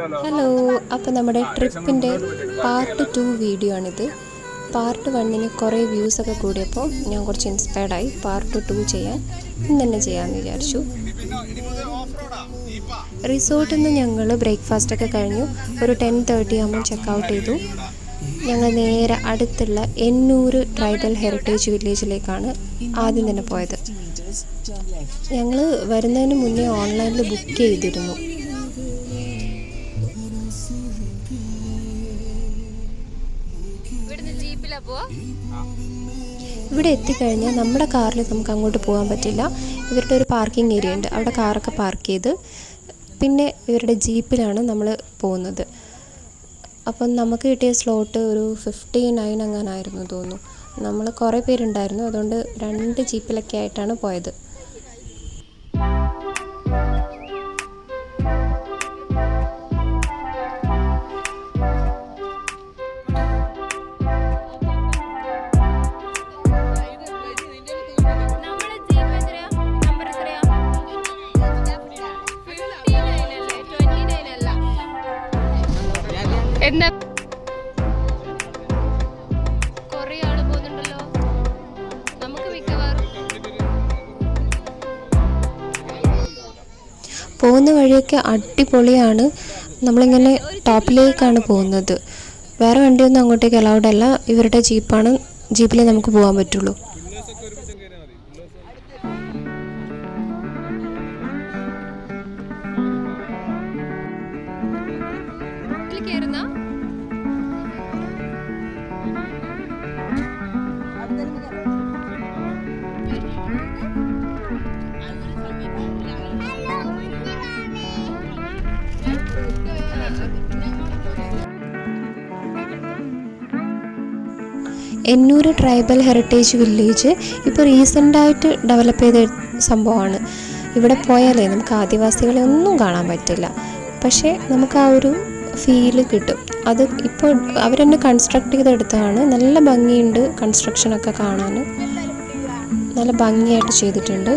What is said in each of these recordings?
Hello, അപ്പോൾ നമ്മുടെ ട്രിപ്പിൻ്റെ part 2 video ആണിത്. പാർട്ട് 1 കുറേ വ്യൂസൊക്കെ കൂടിയപ്പോൾ ഞാൻ കുറച്ച് ഇൻസ്പയർഡായി പാർട്ട് 2 ചെയ്യാൻ ഇന്ന് തന്നെ ചെയ്യാമെന്ന് വിചാരിച്ചു. റിസോർട്ടിൽ നിന്ന് ഞങ്ങൾ ബ്രേക്ക്ഫാസ്റ്റൊക്കെ കഴിഞ്ഞു. ഒരു 10:30 ആകുമ്പോൾ ചെക്കൗട്ട് ചെയ്തു. ഞങ്ങൾ നേരെ അടുത്തുള്ള എന്നൂർ ട്രൈബൽ ഹെറിറ്റേജ് വില്ലേജിലേക്കാണ് ആദ്യം തന്നെ പോയത്. ഞങ്ങൾ വരുന്നതിന് മുന്നേ ഓൺലൈനിൽ ബുക്ക് ചെയ്തിരുന്നു. ഇവിടെ എത്തിക്കഴിഞ്ഞാൽ നമ്മുടെ കാറിൽ നമുക്ക് അങ്ങോട്ട് പോകാൻ പറ്റില്ല. ഇവരുടെ ഒരു പാർക്കിംഗ് ഏരിയ ഉണ്ട്, അവിടെ കാറൊക്കെ പാർക്ക് ചെയ്ത് പിന്നെ ഇവരുടെ ജീപ്പിലാണ് നമ്മൾ പോകുന്നത്. അപ്പം നമുക്ക് കിട്ടിയ സ്ലോട്ട് ഒരു 59 അങ്ങനായിരുന്നു തോന്നുന്നു. നമ്മൾ കുറേ പേരുണ്ടായിരുന്നു, അതുകൊണ്ട് 2 ജീപ്പിലൊക്കെ ആയിട്ടാണ് പോയത്. എന്താ കുറേ ആള് പോകുന്നുണ്ടല്ലോ, നമുക്ക് മിക്കവാറും പോകുന്ന വഴിയൊക്കെ അടിപൊളിയാണ്. നമ്മളിങ്ങനെ ടോപ്പിലേക്കാണ് പോകുന്നത്. വേറെ വണ്ടിയൊന്നും അങ്ങോട്ടേക്ക് അലൗഡ് അല്ല, ഇവരുടെ ജീപ്പിലേ നമുക്ക് പോകാൻ പറ്റുള്ളൂ. എന്നൂർ ട്രൈബൽ ഹെറിറ്റേജ് വില്ലേജ് ഇപ്പോൾ റീസെൻ്റായിട്ട് ഡെവലപ്പ് ചെയ്ത സംഭവമാണ്. ഇവിടെ പോയാലേ നമുക്ക് ആദിവാസികളെ ഒന്നും കാണാൻ പറ്റില്ല, പക്ഷേ നമുക്ക് ആ ഒരു ഫീല് കിട്ടും. അത് ഇപ്പോൾ അവർ തന്നെ കൺസ്ട്രക്ട് ചെയ്തെടുത്തതാണ്. നല്ല ഭംഗിയുണ്ട്, കൺസ്ട്രക്ഷനൊക്കെ കാണാൻ നല്ല ഭംഗിയായിട്ട് ചെയ്തിട്ടുണ്ട്.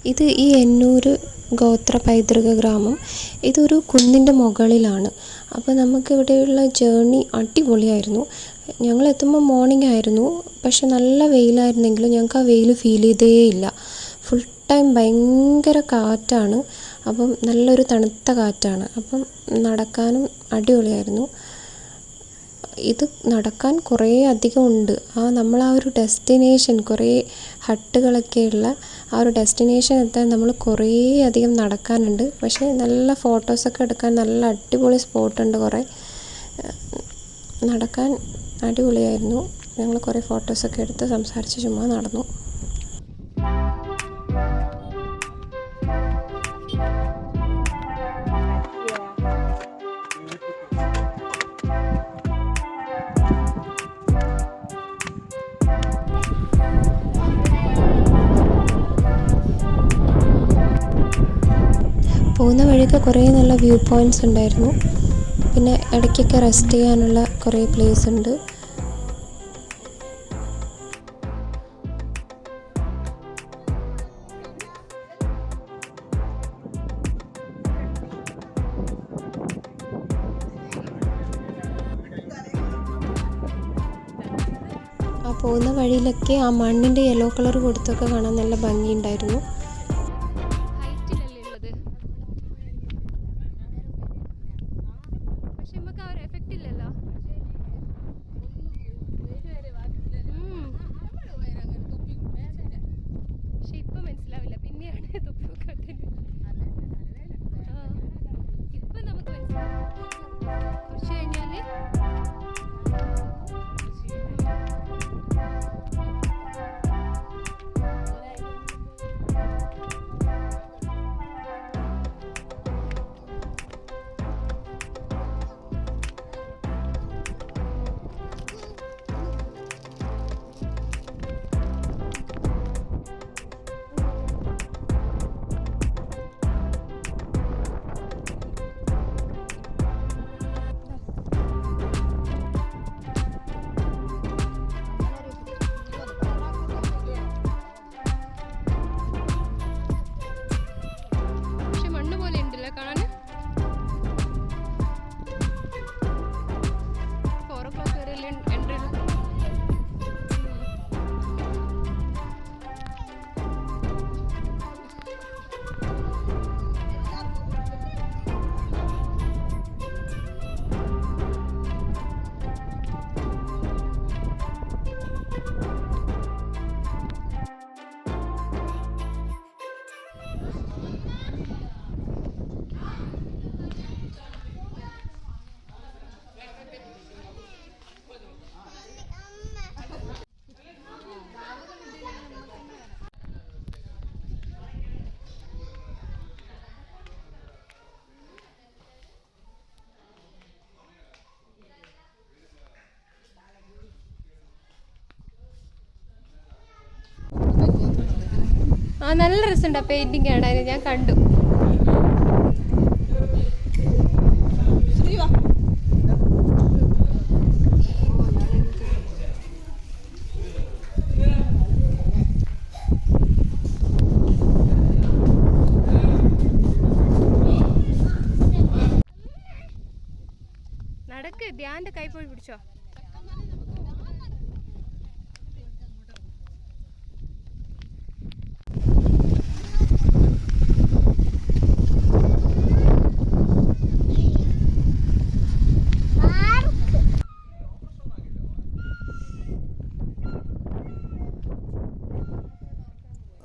ഇത് ഈ എന്നൂർ ഗോത്ര പൈതൃക ഗ്രാമം. ഇതൊരു കുന്നിൻ്റെ മുകളിലാണ്. അപ്പോൾ നമുക്കിവിടെയുള്ള ജേർണി അടിപൊളിയായിരുന്നു. ഞങ്ങൾ എത്തുമ്പോൾ മോർണിംഗ് ആയിരുന്നു, പക്ഷെ നല്ല വെയിലായിരുന്നെങ്കിലും ഞങ്ങൾക്ക് ആ വെയിൽ ഫീൽ ചെയ്തേയില്ല. ഫുൾ ടൈം ഭയങ്കര കാറ്റാണ്, അപ്പം നല്ലൊരു തണുത്ത കാറ്റാണ്. അപ്പം നടക്കാനും അടിപൊളിയായിരുന്നു. ഇത് നടക്കാൻ കുറേ അധികം ഉണ്ട്. നമ്മൾ ആ ഒരു ഡെസ്റ്റിനേഷൻ, കുറേ ഹട്ടുകളൊക്കെയുള്ള ആ ഒരു ഡെസ്റ്റിനേഷൻ എത്താൻ നമ്മൾ കുറേ അധികം നടക്കാനുണ്ട്. പക്ഷേ നല്ല ഫോട്ടോസൊക്കെ എടുക്കാൻ നല്ല അടിപൊളി സ്പോട്ടുണ്ട്. കുറേ നടക്കാൻ അടിപൊളിയായിരുന്നു. ഞങ്ങൾ കുറേ ഫോട്ടോസൊക്കെ എടുത്ത് സംസാരിച്ച് ചുമ്മാ നടന്നു. പോകുന്ന വഴിക്ക് കുറേ നല്ല വ്യൂ പോയിൻറ്റ്സ് ഉണ്ടായിരുന്നു. പിന്നെ ഇടയ്ക്കൊക്കെ റെസ്റ്റ് ചെയ്യാനുള്ള കുറേ പ്ലേസ് ഉണ്ട്. ആ പോകുന്ന വഴിയിലൊക്കെ ആ മണ്ണിൻ്റെ യെല്ലോ കളർ കൊടുത്തൊക്കെ കാണാൻ നല്ല ഭംഗിയുണ്ടായിരുന്നു. പക്ഷെ ആ നല്ല രസമുണ്ട് ആ പെയിന്റിങ് കാണാൻ, ഞാൻ കണ്ടു. നടക്ക്, ധ്യാന്റെ കൈ പോയി പിടിച്ചോ.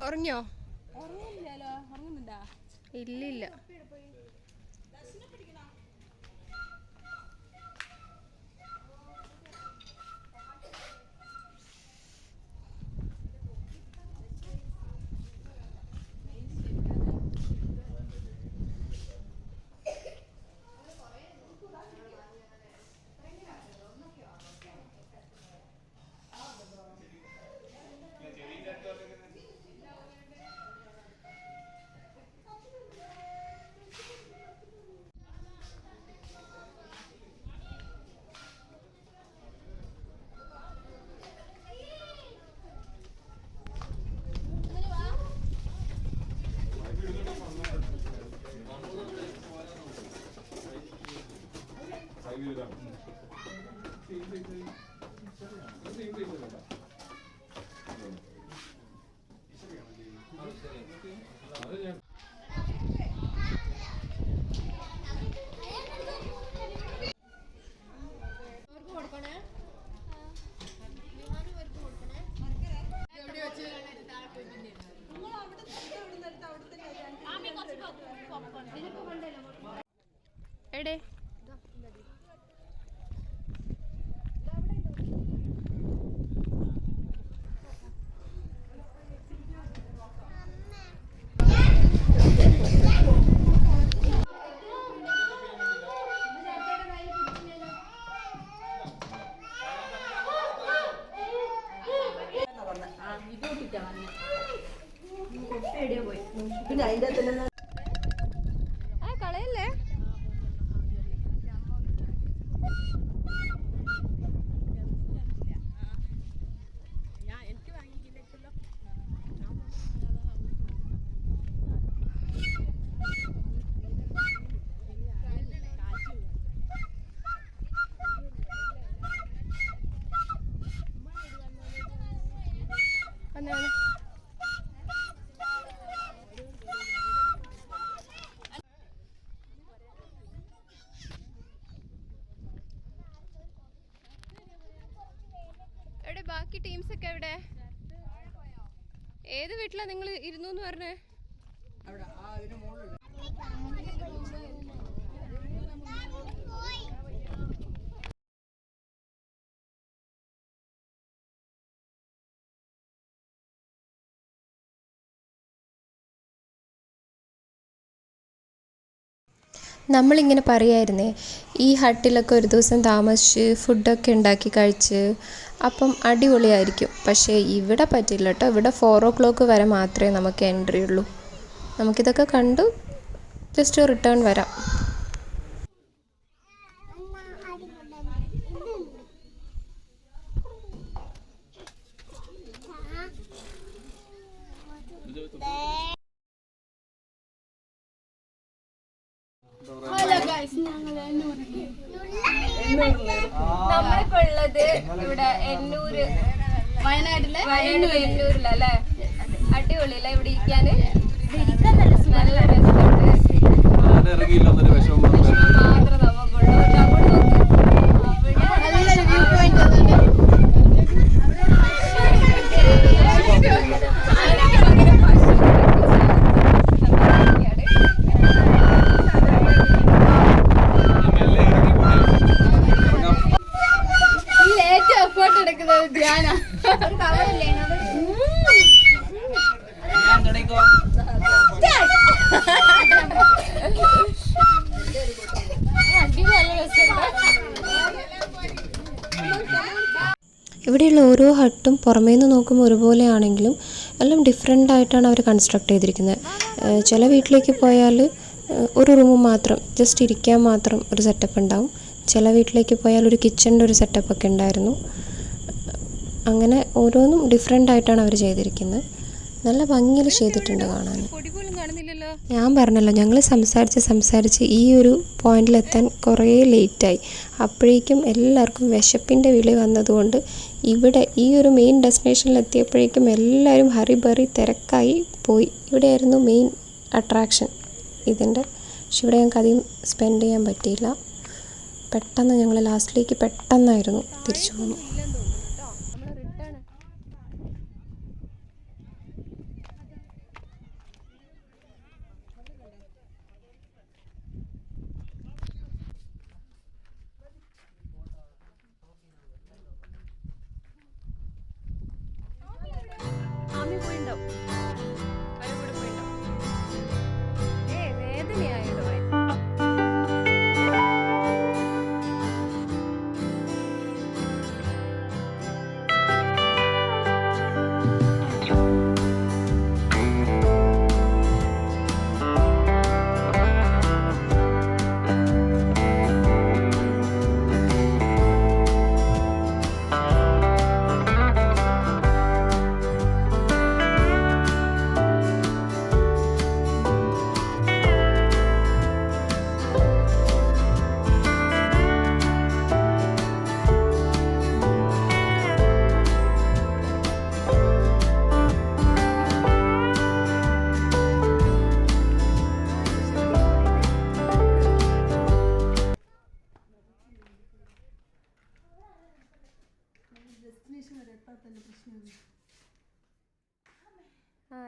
ഉറങ്ങിയോ? ഇല്ലില്ല. എടേ പിന്നെ അതിന്റെ കളയല്ലേ. എവിടെ ബാക്കി ടീംസ് ഒക്കെ എവിടെ? ഏത് വീട്ടിലാ നിങ്ങൾ ഇരുന്നു എന്ന് പറഞ്ഞേ? നമ്മളിങ്ങനെ പറയായിരുന്നേ, ഈ ഹട്ടിലൊക്കെ ഒരു ദിവസം താമസിച്ച് ഫുഡൊക്കെ ഉണ്ടാക്കി കഴിച്ച് അപ്പം അടിപൊളിയായിരിക്കും. പക്ഷേ ഇവിടെ പറ്റില്ല കേട്ടോ. ഇവിടെ 4 o'clock വരെ മാത്രമേ നമുക്ക് എൻട്രി ഉള്ളൂ. നമുക്കിതൊക്കെ കണ്ടു ജസ്റ്റ് റിട്ടേൺ വരാം. നമ്മളിപ്പോ ഉള്ളത് ഇവിടെ എന്നൂര്, എന്നൂരിലല്ലേ. അടിപൊളിയല്ലേ ഇവിടെ ഇരിക്കാന്? നല്ല രസമുണ്ട്. മാത്രം നമുക്കുള്ളൂ. അങ്ങോട്ട് ഇവിടെയുള്ള ഓരോ ഹട്ടും പുറമേ നിന്ന് നോക്കുമ്പോൾ ഒരുപോലെയാണെങ്കിലും എല്ലാം ഡിഫറെൻ്റ് ആയിട്ടാണ് അവർ കൺസ്ട്രക്ട് ചെയ്തിരിക്കുന്നത്. ചില വീട്ടിലേക്ക് പോയാൽ ഒരു റൂം മാത്രം ജസ്റ്റ് ഇരിക്കാൻ മാത്രം ഒരു സെറ്റപ്പ് ഉണ്ടാവും. ചില വീട്ടിലേക്ക് പോയാൽ ഒരു കിച്ചണിൻ്റെ ഒരു സെറ്റപ്പൊക്കെ ഉണ്ടായിരുന്നു. അങ്ങനെ ഓരോന്നും ഡിഫറെൻ്റ് ആയിട്ടാണ് അവർ ചെയ്തിരിക്കുന്നത്. നല്ല ഭംഗിയിൽ ചെയ്തിട്ടുണ്ട് കാണാൻ. ഞാൻ പറഞ്ഞല്ലോ, ഞങ്ങൾ സംസാരിച്ച് ഈ ഒരു പോയിന്റിലെത്താൻ കുറേ ലേറ്റായി. അപ്പോഴേക്കും എല്ലാവർക്കും വിശപ്പിൻ്റെ വിളി വന്നതുകൊണ്ട് ഇവിടെ ഈ ഒരു മെയിൻ ഡെസ്റ്റിനേഷനിലെത്തിയപ്പോഴേക്കും എല്ലാവരും ഹറിബറി തിരക്കായി പോയി. ഇവിടെയായിരുന്നു മെയിൻ അട്രാക്ഷൻ ഇതിൻ്റെ. പക്ഷെ ഇവിടെ ഞങ്ങൾക്ക് അധികം സ്പെൻഡ് ചെയ്യാൻ പറ്റിയില്ല. പെട്ടെന്ന് ഞങ്ങൾ ലാസ്റ്റിലേക്ക് പെട്ടെന്നായിരുന്നു തിരിച്ചു പോന്നു.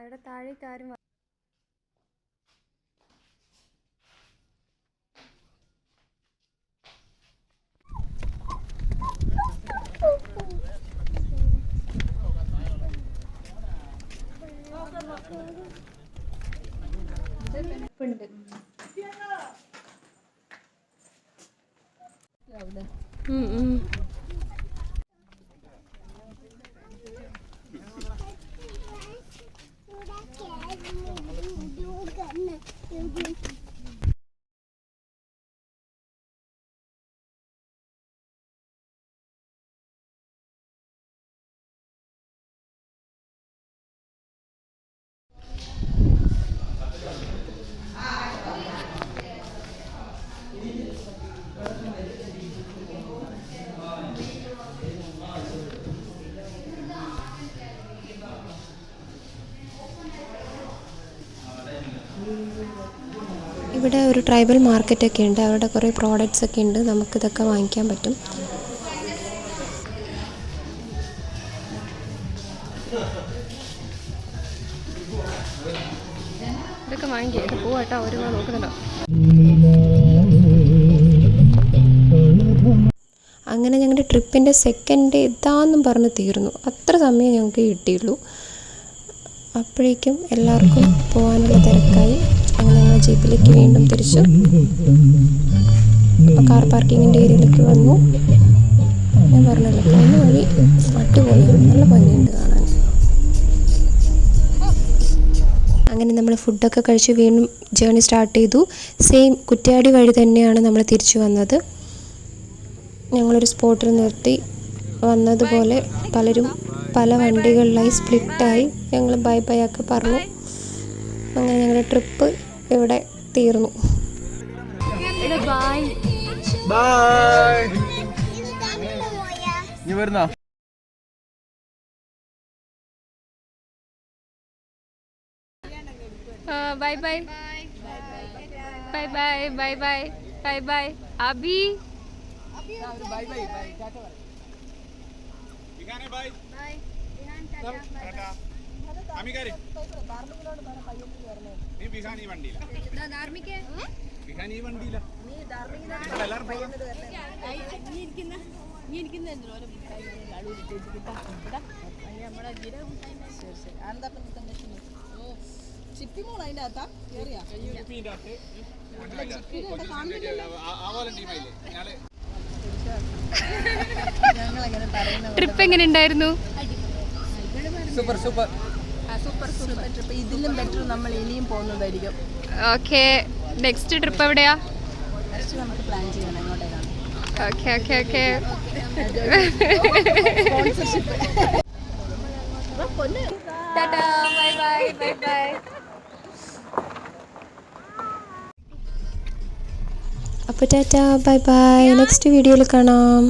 ഇവിടെ താഴേക്ക് ആരും ഇവിടെ ഒരു ട്രൈബൽ മാർക്കറ്റൊക്കെ ഉണ്ട്. അവിടെ കുറേ പ്രോഡക്റ്റ്സ് ഒക്കെ ഉണ്ട്. നമുക്കിതൊക്കെ വാങ്ങിക്കാൻ പറ്റും. ഇതൊക്കെ വാങ്ങിക്കാം. പോവാട്ടോ, ഒരു നോക്കുന്നുണ്ടോ. അങ്ങനെ ഞങ്ങളുടെ ട്രിപ്പിൻ്റെ സെക്കൻഡ് ഡേ ഇതാന്നും പറഞ്ഞ് തീർന്നു. അത്ര സമയം ഞങ്ങൾക്ക് കിട്ടിയുള്ളൂ. അപ്പോഴേക്കും എല്ലാവർക്കും പോകാനുള്ള തിരക്കായി. അങ്ങനെ ഞങ്ങൾ ജീപ്പിലേക്ക് വീണ്ടും തിരിച്ചു. അപ്പോൾ കാർ പാർക്കിങ്ങിൻ്റെ ഏരിയയിലേക്ക് വന്നു. ഞാൻ പറഞ്ഞല്ലോ, പോകുന്ന വഴി അടിപൊളിയാണ്, നല്ല ഭംഗിയുണ്ട് കാണാൻ. അങ്ങനെ നമ്മൾ ഫുഡൊക്കെ കഴിച്ച് വീണ്ടും ജേർണി സ്റ്റാർട്ട് ചെയ്തു. സെയിം കുറ്റ്യാടി വഴി തന്നെയാണ് നമ്മൾ തിരിച്ചു വന്നത്. ഞങ്ങളൊരു സ്പോട്ടിൽ നിർത്തി വന്നതുപോലെ പലരും പല വണ്ടികളിലായി സ്പ്ലിറ്റായി. ഞങ്ങൾ ബൈ ബൈ ഒക്കെ പറഞ്ഞു. അങ്ങനെ ഞങ്ങളുടെ ട്രിപ്പ് ഇവിടെ തീർന്നു. Bye bye bye bye bye bye bye bye bye Abi bye bye bye tata പറ വിഹാനെ ബൈ ബൈ വിഹാൻ ടാറ്റ അമികാരി നീ വിഹാൻ ഈ വണ്ടിയില ദാ ധാർമികേ വിഹാൻ ഈ വണ്ടിയില നീ ധാർമികനാണ് എല്ലാവരും പയ്യന്നോട് വരണേ. നീ ഇരിക്കുന്ന എന്തിനോ ഒരു ആളൂരി ചേച്ചിട്ടാ നമ്മളെ ജീരകം ശരി ശരി ആനന്ദപ്പൻ തന്നെ ഓ ചിപ്പി മോൾ അതിൻ്റെ അകത്താ കേറിയാ ചിപ്പിൻ്റെ അകത്ത് കാണുന്നില്ലല്ലോ. ട്രിപ്പ് എങ്ങനെ ഉണ്ടായിരുന്നു? Super super. Super trip. ഇതിലും ബെറ്റർ നമ്മൾ ഇനിയും പോകുന്നതായിരിക്കും. ഓക്കെ, നെക്സ്റ്റ് ട്രിപ്പ് എവിടെയാ? നെക്സ്റ്റ് നമുക്ക് പ്ലാൻ ചെയ്യണം എങ്ങോട്ടേക്കാണ്. Okay okay okay. Tata, bye bye bye bye. അപ്പോൾ ടാറ്റാ ബൈ ബൈ, നെക്സ്റ്റ് വീഡിയോയിൽ കാണാം.